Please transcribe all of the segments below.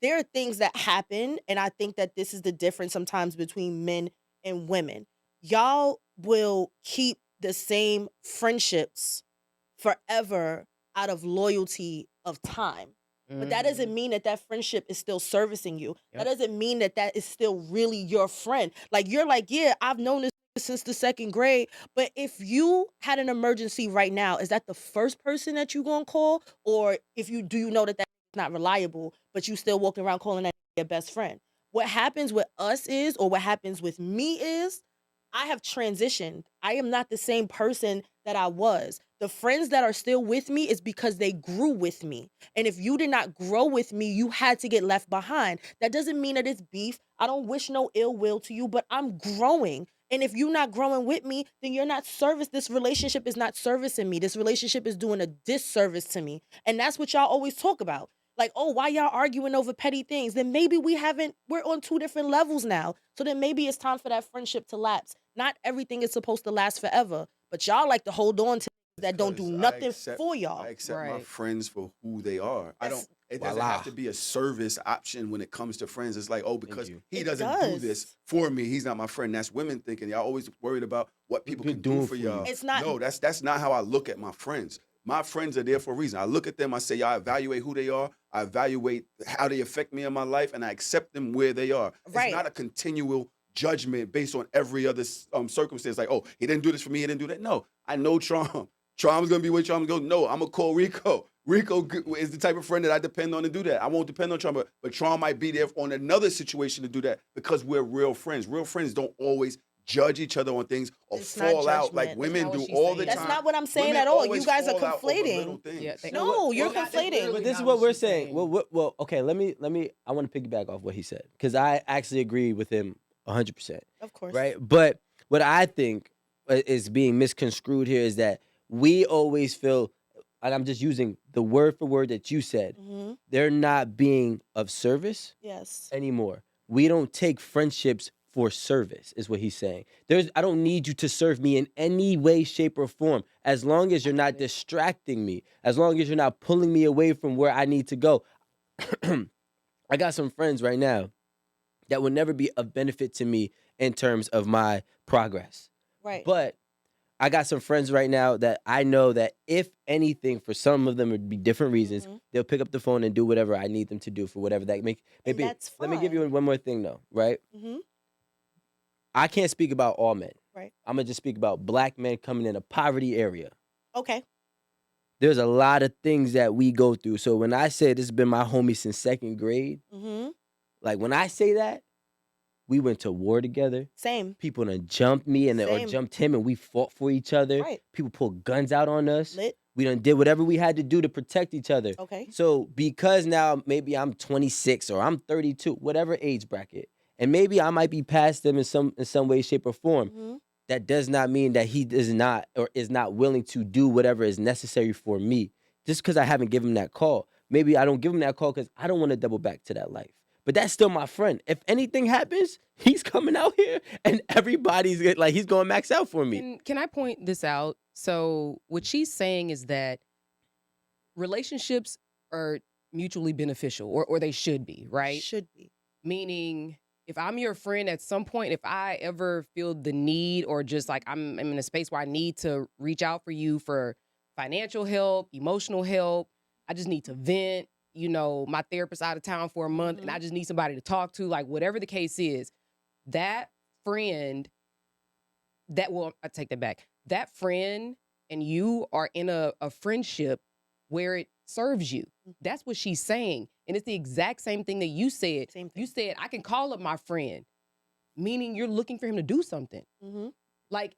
there are things that happen, and I think that this is the difference sometimes between men and women. Y'all will keep the same friendships forever out of loyalty of time. But that doesn't mean that that friendship is still servicing you. That doesn't mean that that is still really your friend. Like, you're like, yeah, I've known this since the second grade. But if you had an emergency right now, is that the first person that you gonna call? Or if you do, you know that that's not reliable, but you still walking around calling that your best friend? What happens with us is, or what happens with me is, I have transitioned. I am not the same person that I was. The friends that are still with me is because they grew with me. And if you did not grow with me, you had to get left behind. That doesn't mean that it's beef. I don't wish no ill will to you, but I'm growing. And if you're not growing with me, then you're not this relationship is not servicing me. This relationship is doing a disservice to me. And that's what y'all always talk about. Like, oh, why y'all arguing over petty things? Then maybe we're on two different levels now. So then maybe it's time for that friendship to lapse. Not everything is supposed to last forever, but y'all like to hold on to that don't do nothing for y'all. I accept my friends for who they are. It doesn't have to be a service option when it comes to friends. It's like, oh, because he doesn't do this for me, he's not my friend. That's women thinking. Y'all always worried about what people can do for y'all. It's not. No, that's not how I look at my friends. My friends are there for a reason. I look at them, I say, y'all evaluate who they are, I evaluate how they affect me in my life, and I accept them where they are. Right. It's not a continual judgment based on every other circumstance. Like, oh, he didn't do this for me, he didn't do that. No, I know Trom. Trom's going to be with Trom. No, I'm going to call Rico. Rico is the type of friend that I depend on to do that. I won't depend on Trom, but Trom might be there on another situation to do that because we're real friends. Real friends don't always judge each other on things or fall out like women do all the time. That's not what I'm saying at all. You guys are conflating. No, you're conflating. But this is what we're saying. Well, okay, let me. I want to piggyback off what he said because I actually agree with him 100%. Of course. Right? But what I think is being misconstrued here is that we always feel, and I'm just using the word for word that you said, they're not being of service anymore. We don't take friendships for service, is what he's saying. I don't need you to serve me in any way, shape, or form. As long as you're not distracting me, as long as you're not pulling me away from where I need to go. I got some friends right now that will never be of benefit to me in terms of my progress. Right. But I got some friends right now that I know that if anything, for some of them would be different reasons, they'll pick up the phone and do whatever I need them to do for whatever that may be. That's fine. Let me give you one more thing though, right? I can't speak about all men. Right. I'm going to just speak about black men coming in a poverty area. Okay. There's a lot of things that we go through. So when I say this has been my homie since second grade, like when I say that, we went to war together. Same. People done jumped me or jumped him and we fought for each other. Right. People pulled guns out on us. Lit. We done did whatever we had to do to protect each other. Okay. So because now maybe I'm 26 or I'm 32, whatever age bracket, and maybe I might be past them in some way, shape, or form. That does not mean that he is not willing to do whatever is necessary for me. Just because I haven't given him that call. Maybe I don't give him that call because I don't want to double back to that life. But that's still my friend. If anything happens, he's coming out here and everybody's like, he's going to max out for me. Can I point this out? So what she's saying is that relationships are mutually beneficial, or they should be, right? Should be. Meaning, if I'm your friend at some point, if I ever feel the need or just like I'm in a space where I need to reach out for you for financial help, emotional help, I just need to vent, my therapist out of town for a month and I just need somebody to talk to, like whatever the case is, that friend, I take that back. That friend and you are in a friendship where it serves you. That's what she's saying. And it's the exact same thing that you said. You said, I can call up my friend, meaning you're looking for him to do something. Like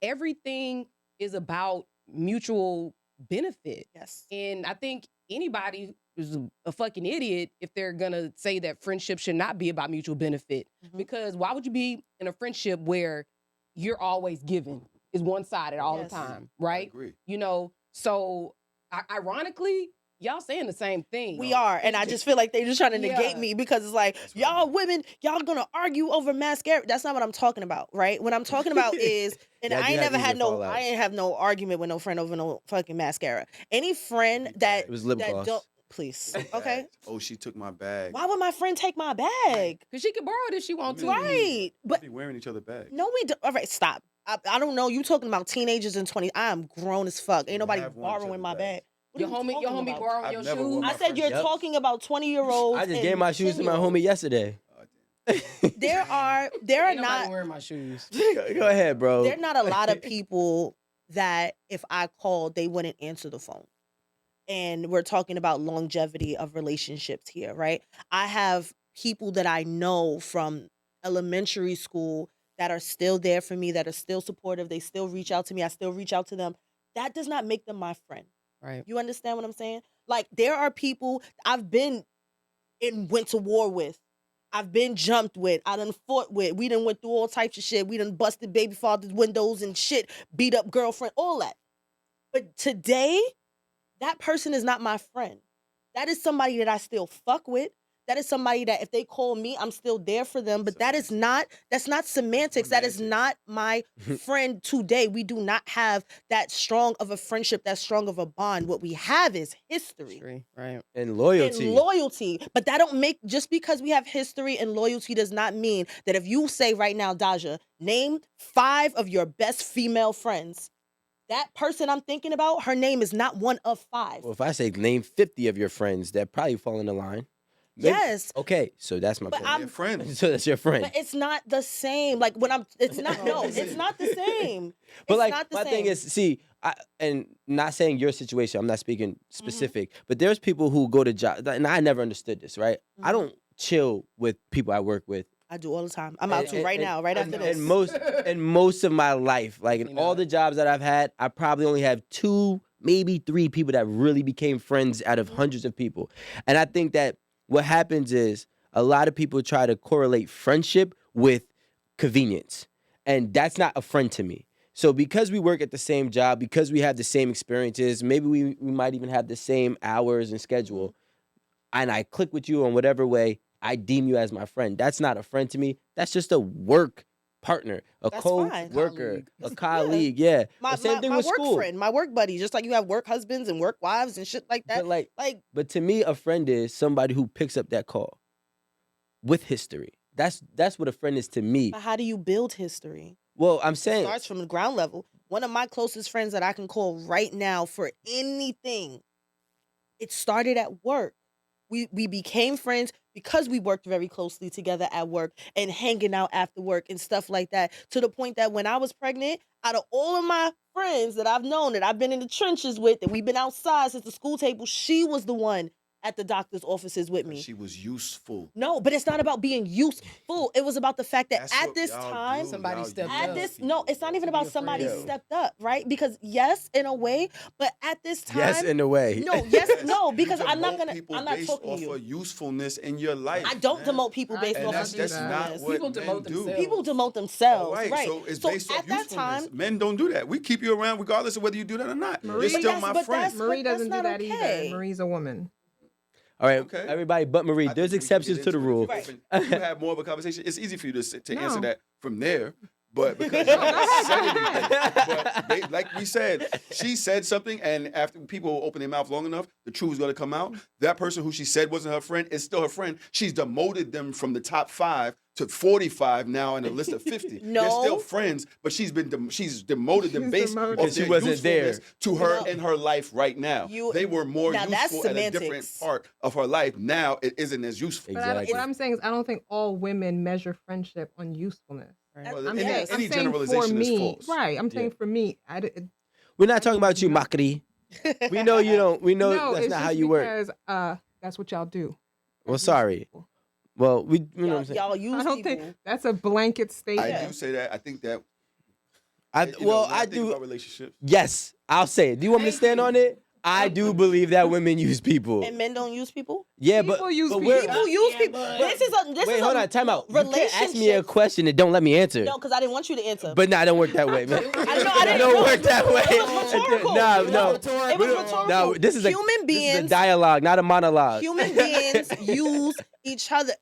everything is about mutual benefit. Yes. And I think anybody is a fucking idiot if they're gonna say that friendship should not be about mutual benefit. Because why would you be in a friendship where you're always giving, is one-sided all the time, right? I agree. So ironically, y'all saying the same thing. We are, and I just feel like they're just trying to negate me because it's like, y'all women, y'all gonna argue over mascara. That's not what I'm talking about, right? What I'm talking about is, and I ain't have no argument with no friend over no fucking mascara. Any friend that it was lip gloss. please. Okay. Oh, she took my bag. Why would my friend take my bag? Because she can borrow it if she wants to. Right. But But be wearing each other bags. no, we do. All right, stop. I don't know. You talking about teenagers in 20s. I am grown as fuck. Ain't nobody have worn each borrowing other my bags. bag. What Your are you homie talking about? borrowing I've your never worn shoes. my I said you're Yep. talking about 20-year-olds. I just and gave my shoes to my 10-year-olds. homie yesterday. There are Ain't nobody not wearing my shoes. Go ahead, bro. there are not a lot of people that if I called, they wouldn't answer the phone. And we're talking about longevity of relationships here, right? I have people that I know from elementary school that are still there for me, that are still supportive. They still reach out to me. I still reach out to them. That does not make them my friend. Right. You understand what I'm saying? Like, there are people I've been went to war with. I've been jumped with. I done fought with. We done went through all types of shit. We done busted baby father's windows and shit, beat up girlfriend, all that. But today, that person is not my friend. That is somebody that I still fuck with. That is somebody that if they call me, I'm still there for them. But that's not semantics. That is not my friend today. We do not have that strong of a friendship, that strong of a bond. What we have is history. Right. And loyalty. And loyalty. But that don't make, just because we have history and loyalty does not mean that if you say right now, Daja, name 5 of your best female friends, that person I'm thinking about, her name is not one of 5. Well, if I say name 50 of your friends, that probably fall in the line. Maybe- Yes. Okay, so that's my But point. I'm- Your friend. So that's your friend. But it's not the same. Like when it's not, no, it's not the same. But It's like not the my thing same. is, see, and not saying your situation, I'm not speaking Mm-hmm. specific, but there's people who go to jobs, and I never understood this, right? I Mhm. don't chill with people I work with. I do all the time. I'm out to right now, right after and, this. and most of my life, like in You all know. the jobs that I've had, I probably only have 2, maybe 3 people that really became friends out of hundreds of people. And I think that what happens is a lot of people try to correlate friendship with convenience. And that's not a friend to me. So because we work at the same job, because we have the same experiences, maybe we might even have the same hours and schedule, and I click with you in whatever way, I deem you as my friend. That's not a friend to me. That's just a work partner, a That's fine. co-worker, Colleague. a colleague. Yeah. my The same thing with work school. friend, my work buddy, just like you have work husbands and work wives and shit like that. But but to me, a friend is somebody who picks up that call with history. That's what a friend is to me. but how do you build history? Well, I'm It saying starts from the ground level. One of my closest friends that I can call right now for anything, it started at work. We became friends because we worked very closely together at work and hanging out after work and stuff like that, to the point that when I was pregnant, out of all of my friends that I've known, that I've been in the trenches with, that we've been outside since the school table, she was the one at the doctor's offices with me. She was useful. No, but it's not about being useful. It was about the fact that That's at what this y'all time, do. Somebody Y'all stepped use up. at this, people, no, it's not bro. even To be about a somebody friend. stepped up, right? Because yes, in a way, but at this time, yes, in a way. no, yes, no, You because I'm not demote gonna, people I'm not based talking to off you. of usefulness in your life. I don't man. demote people based And off that's of just not usefulness. what People men demote do. themselves. People demote themselves, All right, right? so it's so based at off that usefulness. time, Men don't do that. We keep you around regardless of whether you do that or not. Marie- You're still Yes, my but friend. that's- Marie doesn't do not that okay. either. Marie's a woman. All right, Okay. everybody but Marie. I There's think we can exceptions get to the into it. rule. If you open- you have more of a conversation. It's easy for you to answer No. that from there. But because you haven't said anything. But like we said, she said something, and after people open their mouth long enough, the truth is going to come out. That person who she said wasn't her friend is still her friend. She's demoted them from the top 5 to 45 now in a list of 50. No. They're still friends, but she's demoted them She's based demoted. off Because she their wasn't there. usefulness to her No. in her life right now. They were more now that's useful at a different semantics. part of her life. Now it isn't as useful. But Exactly. what I'm saying is, I don't think all women measure friendship on usefulness. Well, I'm any saying, any I'm saying generalization for is me, false. right? I'm saying Yeah. for me, We're not talking about you, Makri. We know you don't. We know no, that's it's not just how you work. because that's what y'all do. Well, sorry. Well, we. You know what Y'all, I'm saying. y'all use I don't people. think that's a blanket statement. I do say that. I think that. I, you know, well, when I think do. about relationships. Yes, I'll say it. Do you want me to stand on it? I do believe that women use people. And men don't use people. Yeah, People use but people. we're- People use people. This is a Wait, hold on. Time out. You can't ask me a relationship. question and don't let me answer. No, because I didn't want you to answer. But nah, it don't work that way, man. I know, I It didn't don't know. work that way. It was rhetorical. No, It was no. rhetorical. It was rhetorical. No, this is a Human This is a beings. dialogue, not a monologue. Human beings use each other.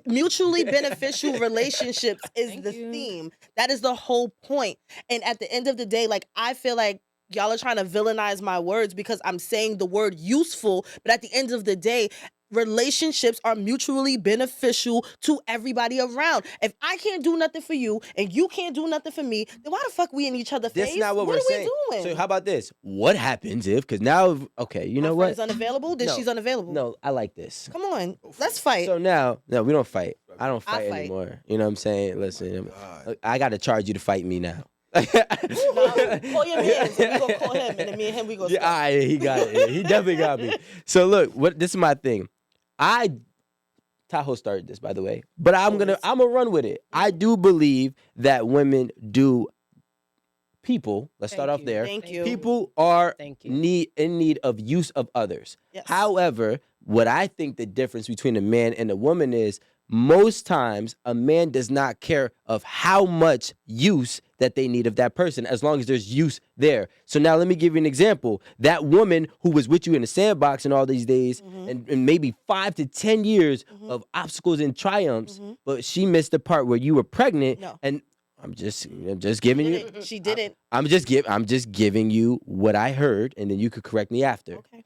Mutually beneficial relationships is Thank the you. theme. That is the whole point. And at the end of the day, like, I feel like y'all are trying to villainize my words because I'm saying the word useful, but at the end of the day, relationships are mutually beneficial to everybody around. If I can't do nothing for you and you can't do nothing for me, then why the fuck we in each other's face? That's not what we're are saying. we doing? So how about this? What happens if? Because now, okay, you know my what? friend's unavailable. Then No. she's unavailable. No, I like this. Come on, let's fight. So now, no, we don't fight. I don't I fight fight. anymore. You know what I'm saying? Listen, God. I got to charge you to fight me now. Nah, call your man. So we gonna call him, and then me and him we gonna. Yeah, all right, he got it. Yeah, he definitely got me. So look, this is my thing. Tahoe started this, by the way, but I'm gonna run with it. I do believe that women do. People, let's start off there. Thank you. People are Thank you. in need of use of others. Yes. However, what I think the difference between a man and a woman is, most times a man does not care of how much use that they need of that person, as long as there's use there. So now let me give you an example. That woman who was with you in the sandbox in all these days, and maybe 5 to 10 years of obstacles and triumphs, but she missed the part where you were pregnant. No. And I'm just giving you. She didn't. I'm just giving you what I heard, and then you could correct me after. Okay.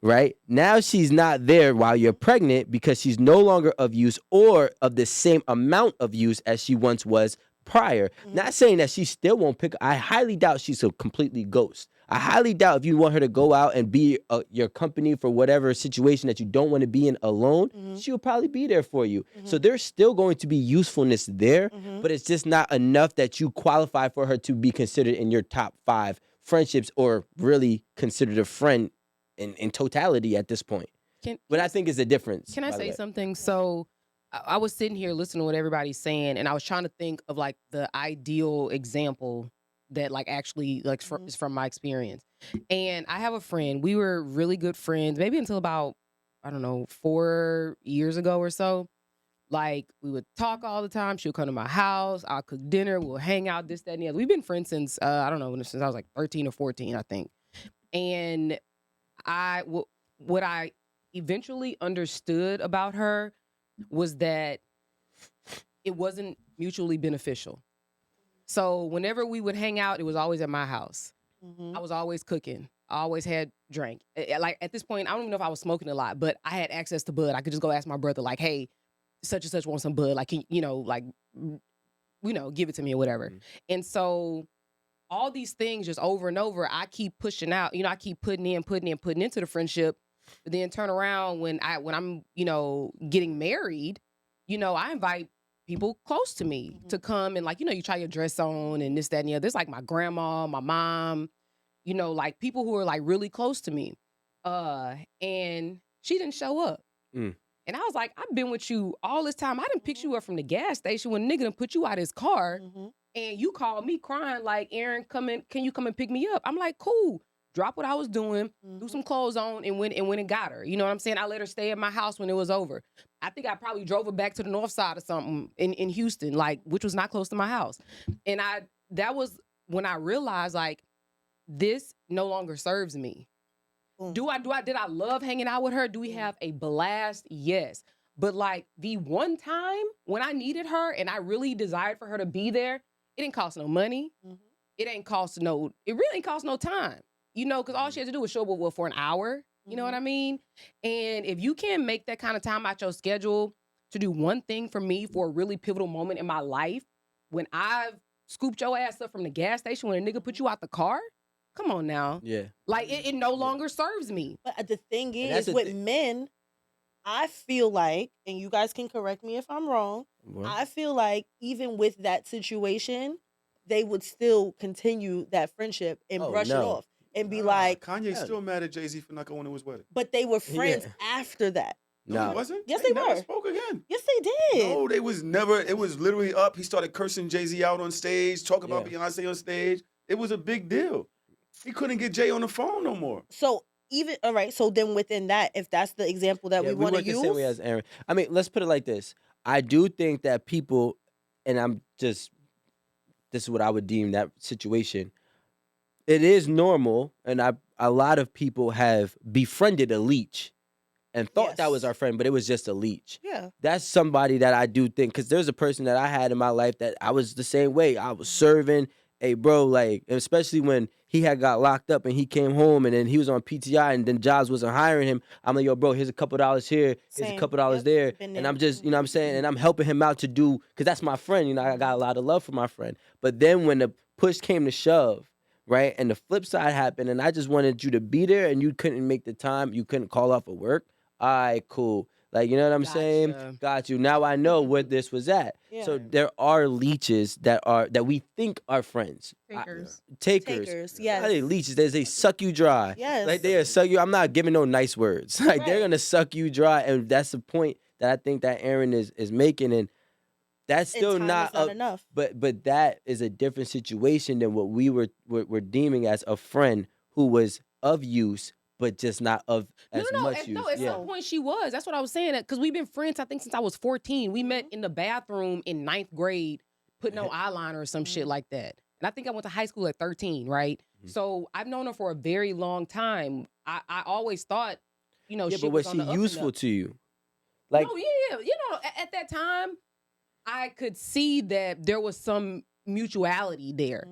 Right? Now she's not there while you're pregnant because she's no longer of use or of the same amount of use as she once was prior. Not saying that she still won't pick. I highly doubt she's a completely ghost. I highly doubt if you want her to go out and be your company for whatever situation that you don't want to be in alone, she'll probably be there for you. So there's still going to be usefulness there, but it's just not enough that you qualify for her to be considered in your top 5 friendships or really considered a friend in totality at this point. But I think it's a difference. Can I by the say way. something? So I was sitting here listening to what everybody's saying, and I was trying to think of like the ideal example that like actually like is from my experience. And I have a friend. We were really good friends, maybe until about, I don't know, 4 years ago or so. Like, we would talk all the time. She would come to my house. I'll cook dinner. We'll hang out, this, that, and the other. We've been friends since, I don't know, since I was like 13 or 14, I think. And what I eventually understood about her was that it wasn't mutually beneficial. So whenever we would hang out, it was always at my house. I was always cooking. I always had drink. Like, at this point, I don't even know if I was smoking a lot, but I had access to bud. I could just go ask my brother, like, hey, such and such wants some bud. Like, give it to me or whatever. And so all these things just over and over, I keep pushing out. I keep putting into the friendship. But then turn around when I'm, getting married, I invite people close to me to come and, like, you try your dress on and this, that, and the other. There's like my grandma, my mom, like people who are like really close to me. And she didn't show up. And I was like, I've been with you all this time. I didn't pick you up from the gas station when nigga done put you out his car. And you called me crying like, Aaron, can you come and pick me up? I'm like, cool. Drop what I was doing, threw some clothes on, and went and got her. You know what I'm saying? I let her stay at my house when it was over. I think I probably drove her back to the north side or something in Houston, like, which was not close to my house. And that was when I realized, like, this no longer serves me. Did I love hanging out with her? Do we have a blast? Yes. But like the one time when I needed her and I really desired for her to be there, it didn't cost no money. It really ain't cost no time. Because all she had to do was show up for an hour. You know what I mean? And if you can't make that kind of time out your schedule to do one thing for me for a really pivotal moment in my life, when I've scooped your ass up from the gas station when a nigga put you out the car, come on now. Yeah. Like, it no longer serves me. But the thing is, with men, I feel like, and you guys can correct me if I'm wrong, I feel like even with that situation, they would still continue that friendship and brush it off. And be like, Kanye's still mad at Jay-Z for not going to his wedding. But they were friends after that. No, he wasn't. Yes, they never were. Spoke again. Yes, they did. No, they was never. It was literally up. He started cursing Jay-Z out on stage, talking about Beyonce on stage. It was a big deal. He couldn't get Jay on the phone no more. So all right. So then within that, if that's the example that we want to use, the same way as Aaron. I mean, let's put it like this. I do think that people, and this is what I would deem that situation. It is normal, and a lot of people have befriended a leech and thought that was our friend, but it was just a leech. Yeah. That's somebody that I do think, because there's a person that I had in my life that I was the same way. I was serving, hey, bro, like, especially when he had got locked up and he came home and then he was on PTI and then jobs wasn't hiring him. I'm like, yo, bro, here's a couple dollars here, here's a Same. couple dollars Yep. there. Been And there. I'm just, you know what I'm saying? And I'm helping him out to do, because that's my friend. You know, I got a lot of love for my friend. But then when the push came to shove, right, and the flip side happened, and I just wanted you to be there and you couldn't make the time, you couldn't call off of work. All right, cool. Like, you know what I'm saying? Gotcha. Got you. Now I know where this was at. Yeah. So there are leeches that we think are friends. Takers. Takers. Yes. How they leeches? They suck you dry. Yes. Like they'll suck you. I'm not giving no nice words. Like they're Right. gonna suck you dry, and that's the point that I think that Aaron is making, and that's And still time not is not enough. But that is a different situation than what we were deeming as a friend who was of use, but just not of as much use. At some point she was. That's what I was saying. Because we've been friends, I think, since I was 14. We met in the bathroom in 9th grade, putting on eyeliner or some shit like that. And I think I went to high school at 13, right? So I've known her for a very long time. I always thought, you know, Yeah, she but was was on she the up and useful up. to you? Like, No, yeah. You know, at that time, I could see that there was some mutuality there.